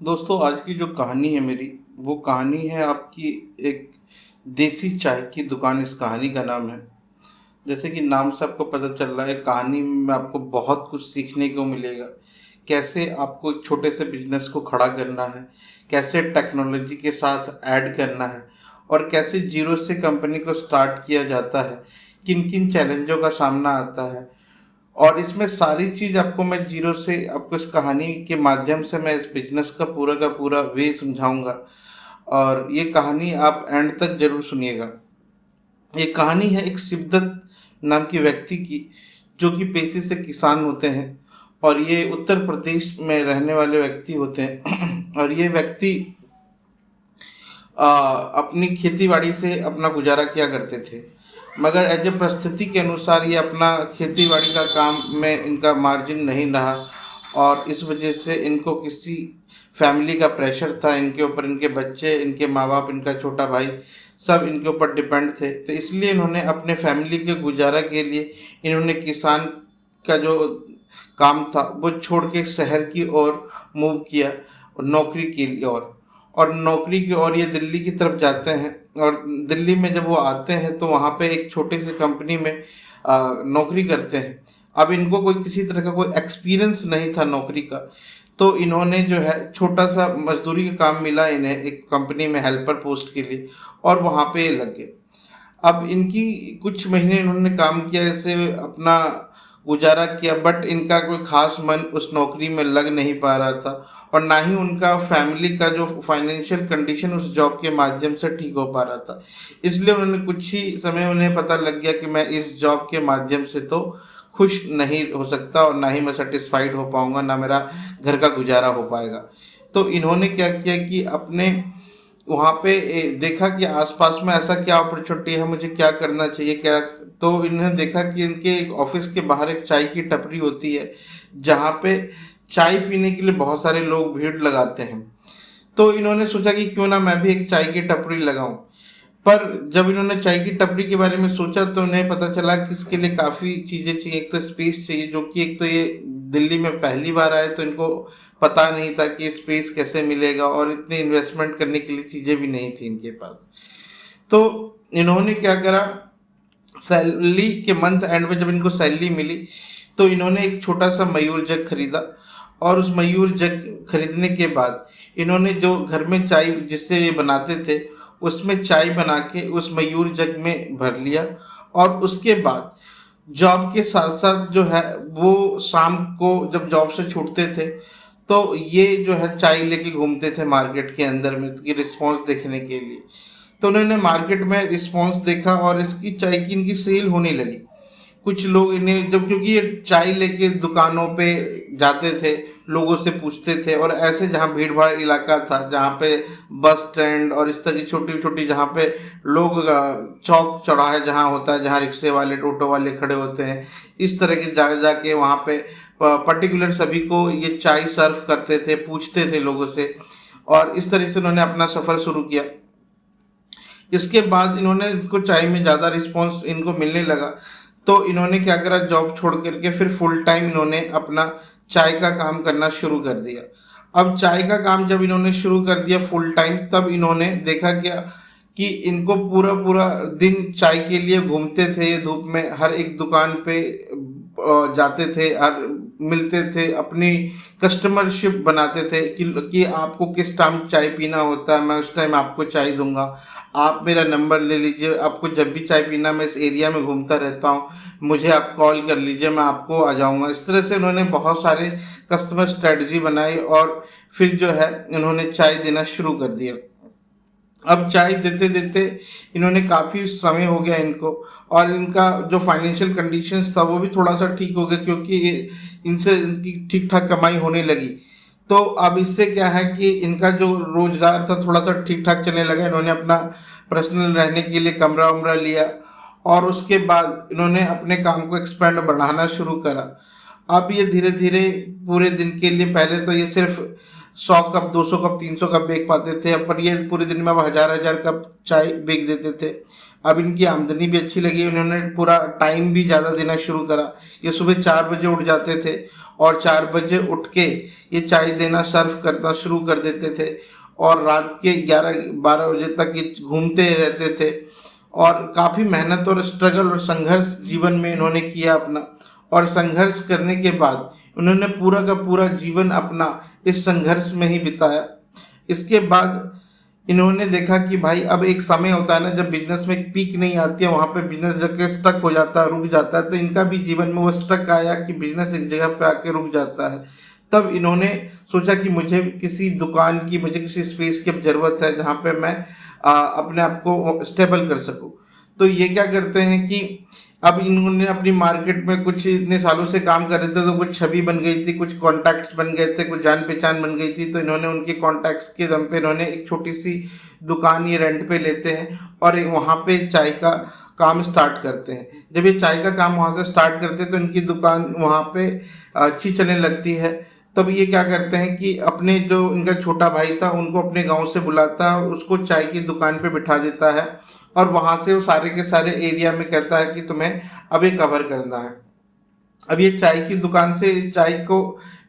दोस्तों, आज की जो कहानी है मेरी, वो कहानी है आपकी एक देसी चाय की दुकान। इस कहानी का नाम है, जैसे कि नाम से आपको पता चल रहा है, कहानी में आपको बहुत कुछ सीखने को मिलेगा। कैसे आपको एक छोटे से बिजनेस को खड़ा करना है, कैसे टेक्नोलॉजी के साथ ऐड करना है, और कैसे जीरो से कंपनी को स्टार्ट किया जाता है, किन किन चैलेंजों का सामना आता है। और इसमें सारी चीज़ आपको मैं जीरो से, आपको इस कहानी के माध्यम से मैं इस बिजनेस का पूरा वे समझाऊंगा। और ये कहानी आप एंड तक जरूर सुनिएगा। ये कहानी है एक शिवदत्त नाम के व्यक्ति की, जो कि पेशे से किसान होते हैं और ये उत्तर प्रदेश में रहने वाले व्यक्ति होते हैं। और ये व्यक्ति अपनी खेती बाड़ी से अपना गुजारा किया करते थे, मगर एज ए परिस्थिति के अनुसार ये अपना खेती बाड़ी का काम में इनका मार्जिन नहीं रहा, और इस वजह से इनको किसी फैमिली का प्रेशर था इनके ऊपर। इनके बच्चे, इनके माँ बाप, इनका छोटा भाई सब इनके ऊपर डिपेंड थे। तो इसलिए इन्होंने अपने फैमिली के गुजारा के लिए इन्होंने किसान का जो काम था वो छोड़ के शहर की ओर मूव किया, और नौकरी के लिए। और नौकरी की ओर ये दिल्ली की तरफ जाते हैं। और दिल्ली में जब वो आते हैं तो वहाँ पे एक छोटी सी कंपनी में नौकरी करते हैं। अब इनको कोई किसी तरह का कोई एक्सपीरियंस नहीं था नौकरी का, तो इन्होंने जो है छोटा सा मजदूरी का काम मिला इन्हें एक कंपनी में हेल्पर पोस्ट के लिए, और वहाँ पे ये लग गए। अब इनकी कुछ महीने इन्होंने काम किया, ऐसे अपना गुजारा किया, बट इनका कोई खास मन उस नौकरी में लग नहीं पा रहा था, और ना ही उनका फैमिली का जो फाइनेंशियल कंडीशन उस जॉब के माध्यम से ठीक हो पा रहा था। इसलिए उन्होंने कुछ ही समय, उन्हें पता लग गया कि मैं इस जॉब के माध्यम से तो खुश नहीं हो सकता, और ना ही मैं सेटिस्फाइड हो पाऊंगा, ना मेरा घर का गुजारा हो पाएगा। तो इन्होंने क्या किया कि अपने वहाँ पे देखा कि आसपास में ऐसा क्या अपॉर्चुनिटी है, मुझे क्या करना चाहिए क्या। तो इन्होंने देखा कि इनके एक ऑफिस के बाहर एक चाय की टपरी होती है, जहाँ पे चाय पीने के लिए बहुत सारे लोग भीड़ लगाते हैं। तो इन्होंने सोचा कि क्यों ना मैं भी एक चाय की टपरी लगाऊं। पर जब इन्होंने चाय की टपरी के बारे में सोचा तो उन्हें पता चला कि इसके लिए काफ़ी चीज़ें चाहिए। एक तो स्पेस चाहिए, जो कि एक तो ये दिल्ली में पहली बार आए तो इनको पता नहीं था कि स्पेस कैसे मिलेगा, और इतनी इन्वेस्टमेंट करने के लिए चीज़ें भी नहीं थी इनके पास। तो इन्होंने क्या करा, सैलरी के मंथ एंड में जब इनको सैलरी मिली तो इन्होंने एक छोटा सा मयूर जग खरीदा। और उस मयूर जग खरीदने के बाद इन्होंने जो घर में चाय जिससे ये बनाते थे उसमें चाय बना के उस मयूर जग में भर लिया। और उसके बाद जॉब के साथ साथ जो है वो शाम को जब जॉब से छूटते थे तो ये जो है चाय लेके घूमते थे मार्केट के अंदर में कि रिस्पॉन्स देखने के लिए। तो उन्होंने मार्केट में रिस्पॉन्स देखा और इसकी चाय की इनकी सेल होने लगी। कुछ लोग इन्हें जब, क्योंकि ये चाय लेके दुकानों पे जाते थे, लोगों से पूछते थे, और ऐसे जहाँ भीड़ भाड़ इलाका था, जहाँ पे बस स्टैंड और इस तरह की छोटी छोटी जहाँ पे लोग चौक चौराहे जहाँ होता है, जहाँ रिक्शे वाले टोटो वाले खड़े होते हैं, इस तरह के जा जाके वहाँ पे पर्टिकुलर सभी को ये चाय सर्व करते थे, पूछते थे लोगों से। और इस तरह से उन्होंने अपना सफ़र शुरू किया। इसके बाद इन्होंने इसको चाय में ज़्यादा रिस्पॉन्स इनको मिलने लगा, तो इन्होंने क्या करा, जॉब छोड़ करके फिर फुल टाइम इन्होंने अपना चाय का काम करना शुरू कर दिया। अब चाय का काम जब इन्होंने शुरू कर दिया फुल टाइम, तब इन्होंने देखा क्या कि इनको पूरा पूरा दिन चाय के लिए घूमते थे, ये धूप में हर एक दुकान पे जाते थे और मिलते थे, अपनी कस्टमरशिप बनाते थे कि आपको किस टाइम चाय पीना होता है, मैं उस टाइम आपको चाय दूंगा, आप मेरा नंबर ले लीजिए, आपको जब भी चाय पीना, मैं इस एरिया में घूमता रहता हूँ, मुझे आप कॉल कर लीजिए, मैं आपको आ जाऊँगा। इस तरह से उन्होंने बहुत सारे कस्टमर स्ट्रेटजी बनाई, और फिर जो है इन्होंने चाय देना शुरू कर दिया। अब चाय देते देते इन्होंने काफ़ी समय हो गया इनको, और इनका जो फाइनेंशियल कंडीशंस था वो भी थोड़ा सा ठीक हो गया, क्योंकि इनसे इनकी ठीक ठाक कमाई होने लगी। तो अब इससे क्या है कि इनका जो रोजगार था थोड़ा सा ठीक ठाक चलने लगा। इन्होंने अपना पर्सनल रहने के लिए कमरा वमरा लिया, और उसके बाद इन्होंने अपने काम को एक्सपेंड बढ़ाना शुरू करा। अब ये धीरे धीरे पूरे दिन के लिए, पहले तो ये सिर्फ 100 कप, 200 कप, 300 कप बेच पाते थे, पर ये पूरे दिन में अब हजार हजार कप चाय बेच देते थे। अब इनकी आमदनी भी अच्छी लगी, उन्होंने पूरा टाइम भी ज़्यादा देना शुरू करा। ये सुबह 4 बजे उठ जाते थे और 4 बजे उठ के ये चाय देना सर्व करना शुरू कर देते थे और रात के 11-12 बजे तक ये घूमते रहते थे। और काफ़ी मेहनत और स्ट्रगल और संघर्ष जीवन में इन्होंने किया अपना, और संघर्ष करने के बाद उन्होंने पूरा का पूरा जीवन अपना इस संघर्ष में ही बिताया। इसके बाद इन्होंने देखा कि भाई अब एक समय होता है ना जब बिजनेस में एक पीक नहीं आती है, वहाँ पे बिजनेस जगह स्टक हो जाता है, रुक जाता है। तो इनका भी जीवन में वो स्टक आया कि बिजनेस एक जगह पे आके रुक जाता है। तब इन्होंने सोचा कि मुझे किसी दुकान की, मुझे किसी स्पेस की अब ज़रूरत है जहाँ पे मैं अपने आप को स्टेबल कर सकूँ। तो ये क्या करते हैं कि अब इन्होंने अपनी मार्केट में कुछ इतने सालों से काम कर रहे थे तो कुछ छवि बन गई थी, कुछ कॉन्टैक्ट्स बन गए थे, कुछ जान पहचान बन गई थी। तो इन्होंने उनके कॉन्टैक्ट्स के दम पे इन्होंने एक छोटी सी दुकान ये रेंट पे लेते हैं और वहाँ पे चाय का काम स्टार्ट करते हैं। जब ये चाय का काम वहाँ से स्टार्ट करते हैं तो इनकी दुकान वहाँ पे अच्छी चलने लगती है। तब ये क्या करते हैं कि अपने जो इनका छोटा भाई था उनको अपने गांव से बुलाता है और उसको चाय की दुकान पे बिठा देता है और वहाँ से वो सारे के सारे एरिया में कहता है कि तुम्हें अब ये कवर करना है। अब ये चाय की दुकान से चाय को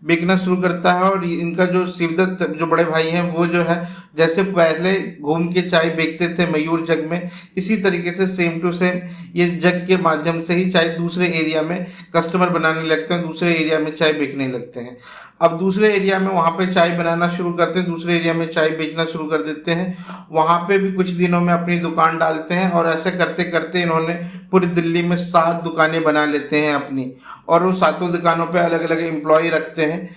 बेचना शुरू करता है और इनका जो शिवदत्त जो बड़े भाई हैं वो जो है जैसे पहले घूम के चाय बेचते थे मयूर जग में, इसी तरीके से सेम टू सेम ये जग के माध्यम से ही चाय दूसरे एरिया में कस्टमर बनाने लगते हैं, दूसरे एरिया में चाय बेचने लगते हैं। अब दूसरे एरिया में वहाँ पे चाय बनाना शुरू करते हैं, दूसरे एरिया में चाय बेचना शुरू कर देते हैं, वहाँ पे भी कुछ दिनों में अपनी दुकान डालते हैं और ऐसे करते करते इन्होंने पूरी दिल्ली में 7 दुकानें बना लेते हैं अपनी, और वो 7 दुकानों पे अलग अलग एम्प्लॉय रखते हैं।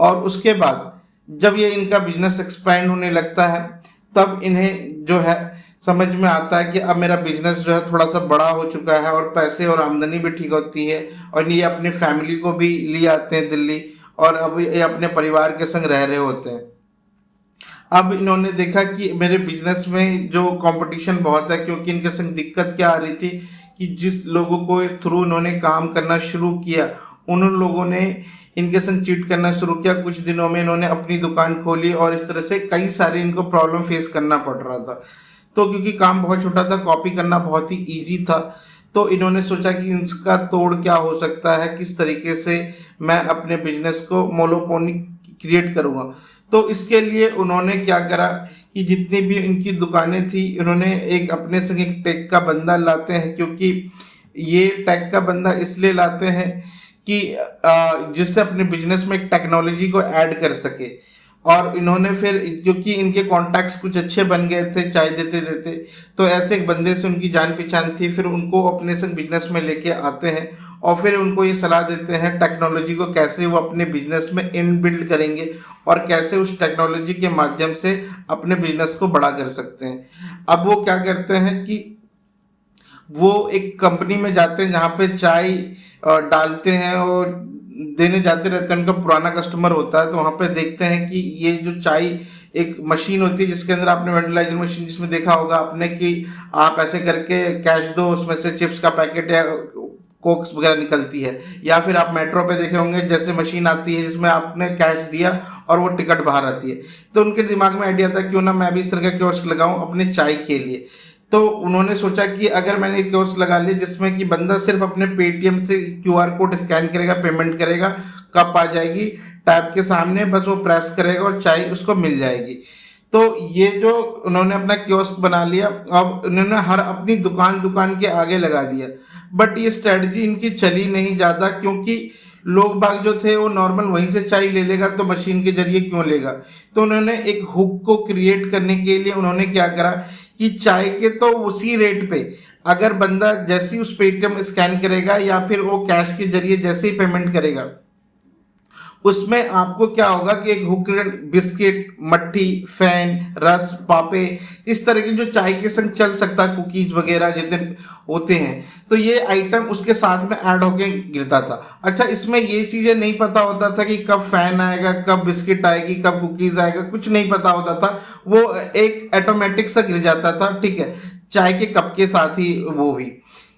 और उसके बाद जब ये इनका बिजनेस एक्सपैंड होने लगता है तब इन्हें जो है समझ में आता है कि अब मेरा बिजनेस जो है थोड़ा सा बड़ा हो चुका है और पैसे और आमदनी भी ठीक होती है, और ये अपने फैमिली को भी ले आते हैं दिल्ली और अब ये अपने परिवार के संग रह रहे होते हैं। अब इन्होंने देखा कि मेरे बिजनेस में जो कंपटीशन बहुत है, क्योंकि इनके संग दिक्कत क्या आ रही थी कि जिस लोगों को थ्रू इन्होंने काम करना शुरू किया उन लोगों ने इनके संग चीट करना शुरू किया। कुछ दिनों में इन्होंने अपनी दुकान खोली और इस तरह से कई सारे इनको प्रॉब्लम फेस करना पड़ रहा था। तो क्योंकि काम बहुत छोटा था, कॉपी करना बहुत ही ईजी था, तो इन्होंने सोचा कि इसका तोड़ क्या हो सकता है, किस तरीके से मैं अपने बिजनेस को मोनोपोली क्रिएट करूँगा। तो इसके लिए उन्होंने क्या करा कि जितनी भी इनकी दुकानें थी उन्होंने एक अपने संग एक टेक का बंदा लाते हैं, क्योंकि ये टेक का बंदा इसलिए लाते हैं कि जिससे अपने बिजनेस में टेक्नोलॉजी को ऐड कर सके। और इन्होंने फिर क्योंकि इनके कॉन्टैक्ट्स कुछ अच्छे बन गए थे चाय देते देते, तो ऐसे एक बंदे से उनकी जान पहचान थी, फिर उनको अपने संग बिजनेस में लेके आते हैं और फिर उनको ये सलाह देते हैं टेक्नोलॉजी को कैसे वो अपने बिजनेस में इनबिल्ड करेंगे और कैसे उस टेक्नोलॉजी के माध्यम से अपने बिजनेस को बड़ा कर सकते हैं। अब वो क्या करते हैं कि वो एक कंपनी में जाते हैं जहाँ पे चाय डालते हैं और देने जाते रहते हैं, उनका पुराना कस्टमर होता है। तो वहाँ पे देखते हैं कि ये जो चाय एक मशीन होती है जिसके अंदर आपने वेंटिलाइजर मशीन जिसमें देखा होगा आपने कि आप ऐसे करके कैश दो, उसमें से चिप्स का पैकेट या कोक्स वगैरह निकलती है, या फिर आप मेट्रो पे देखे होंगे जैसे मशीन आती है जिसमें आपने कैश दिया और वो टिकट बाहर आती है। तो उनके दिमाग में आइडिया था क्यों ना मैं भी इस तरह का कियोस्क लगाऊं अपने चाय के लिए। तो उन्होंने सोचा कि अगर मैंने एक कियोस्क लगा लिया जिसमें कि बंदा सिर्फ अपने पेटीएम से क्यूआर कोड स्कैन करेगा, पेमेंट करेगा, कप आ जाएगी टैब के सामने, बस वो प्रेस करेगा और चाय उसको मिल जाएगी। तो ये जो उन्होंने अपना कियोस्क बना लिया, अब उन्होंने हर अपनी दुकान के आगे लगा दिया। बट ये स्ट्रेटजी इनकी चली नहीं ज़्यादा, क्योंकि लोग बाग जो थे वो नॉर्मल वहीं से चाय ले लेगा तो मशीन के जरिए क्यों लेगा। तो उन्होंने एक हुक को क्रिएट करने के लिए उन्होंने क्या करा कि चाय के तो उसी रेट पे अगर बंदा जैसे ही उस पेटीएम स्कैन करेगा या फिर वो कैश के जरिए जैसे ही पेमेंट करेगा, उसमें आपको क्या होगा कि एक हुक बिस्किट, मट्ठी, फैन, रस, पापे, इस तरह की जो चाय के संग चल सकता है, कुकीज वगैरह जितने होते हैं, तो ये आइटम उसके साथ में ऐड होके गिरता था। अच्छा, इसमें ये चीज़ें नहीं पता होता था कि कब फैन आएगा, कब बिस्किट आएगी, कब कुकीज़ आएगा, कुछ नहीं पता होता था। वो एक ऑटोमेटिक सा गिर जाता था, ठीक है, चाय के कप के साथ ही वो भी।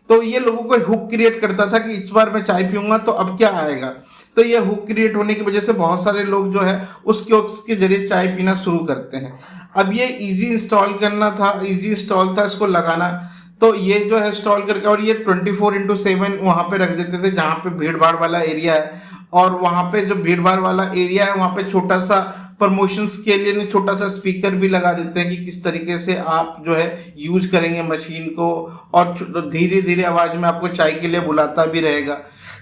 तो ये लोगों को हुक क्रिएट करता था कि इस बार मैं चाय पीऊँगा तो अब क्या आएगा। तो ये हुक क्रिएट होने की वजह से बहुत सारे लोग जो है उस कियोस्क के जरिए चाय पीना शुरू करते हैं। अब ये इजी इंस्टॉल करना था, इजी इंस्टॉल था इसको लगाना, तो ये जो है इंस्टॉल करके और ये 24/7 वहाँ पे रख देते थे जहाँ पे भीड़ भाड़ वाला एरिया है, और वहाँ पे जो भीड़ भाड़ वाला एरिया है वहाँ पे छोटा सा प्रमोशंस के लिए छोटा सा स्पीकर भी लगा देते हैं कि किस तरीके से आप जो है यूज करेंगे मशीन को, और धीरे धीरे आवाज में आपको चाय के लिए बुलाता भी रहेगा,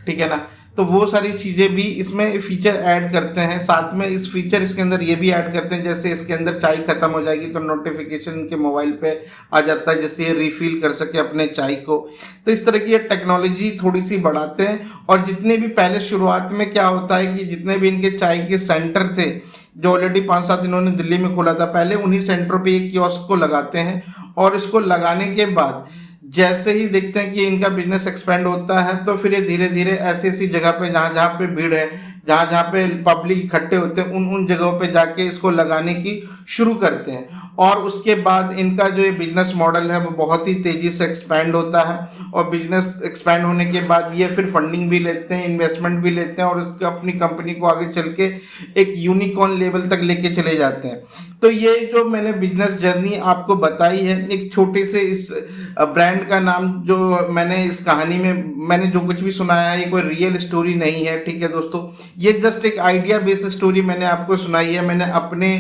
ठीक है ना। तो वो सारी चीज़ें भी इसमें फीचर ऐड करते हैं। साथ में इस फीचर इसके अंदर ये भी ऐड करते हैं, जैसे इसके अंदर चाय खत्म हो जाएगी तो नोटिफिकेशन इनके मोबाइल पे आ जाता है, जिससे ये रिफिल कर सके अपने चाय को। तो इस तरह की ये टेक्नोलॉजी थोड़ी सी बढ़ाते हैं। और जितने भी पहले शुरुआत में क्या होता है कि जितने भी इनके चाय के सेंटर थे जो ऑलरेडी 5-7 इन्होंने दिल्ली में खोला था, पहले उन्हीं सेंटरों पे एक कियोस्क को लगाते हैं, और इसको लगाने के बाद जैसे ही देखते हैं कि इनका बिजनेस एक्सपेंड होता है तो फिर ये धीरे धीरे ऐसी ऐसी जगह पे जहाँ जहाँ पे भीड़ है, जहाँ जहाँ पे पब्लिक इकट्ठे होते हैं, उन उन जगहों पे जाके इसको लगाने की शुरू करते हैं। और उसके बाद इनका जो ये बिजनेस मॉडल है वो बहुत ही तेज़ी से एक्सपैंड होता है, और बिजनेस एक्सपैंड होने के बाद ये फिर फंडिंग भी लेते हैं, इन्वेस्टमेंट भी लेते हैं, और उसके अपनी कंपनी को आगे चल के एक यूनिकॉर्न लेवल तक लेके चले जाते हैं। तो ये जो मैंने बिजनेस जर्नी आपको बताई है एक छोटे से इस ब्रांड का नाम, जो मैंने इस कहानी में मैंने जो कुछ भी सुनाया है ये कोई रियल स्टोरी नहीं है, ठीक है दोस्तों। ये जस्ट एक आइडिया बेस्ड स्टोरी मैंने आपको सुनाई है, मैंने अपने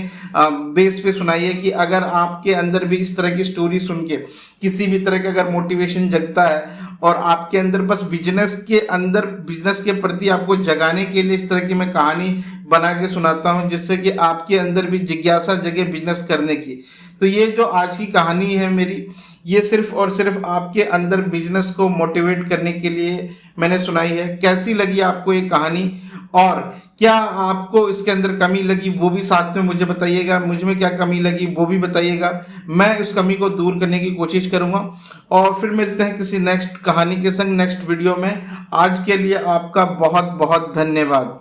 बेस पे सुनाई है कि अगर आपके अंदर भी इस तरह की स्टोरी सुन के किसी भी तरह का अगर मोटिवेशन जगता है और आपके अंदर बस बिजनेस के अंदर बिजनेस के प्रति आपको जगाने के लिए इस तरह की मैं कहानी बना के सुनाता हूँ, जिससे कि आपके अंदर भी जिज्ञासा जगे बिजनेस करने की। तो ये जो आज की कहानी है मेरी, ये सिर्फ और सिर्फ आपके अंदर बिजनेस को मोटिवेट करने के लिए मैंने सुनाई है। कैसी लगी आपको ये कहानी, और क्या आपको इसके अंदर कमी लगी वो भी साथ में मुझे बताइएगा, मुझ में क्या कमी लगी वो भी बताइएगा। मैं इस कमी को दूर करने की कोशिश करूँगा, और फिर मिलते हैं किसी नेक्स्ट कहानी के संग नेक्स्ट वीडियो में। आज के लिए आपका बहुत बहुत धन्यवाद।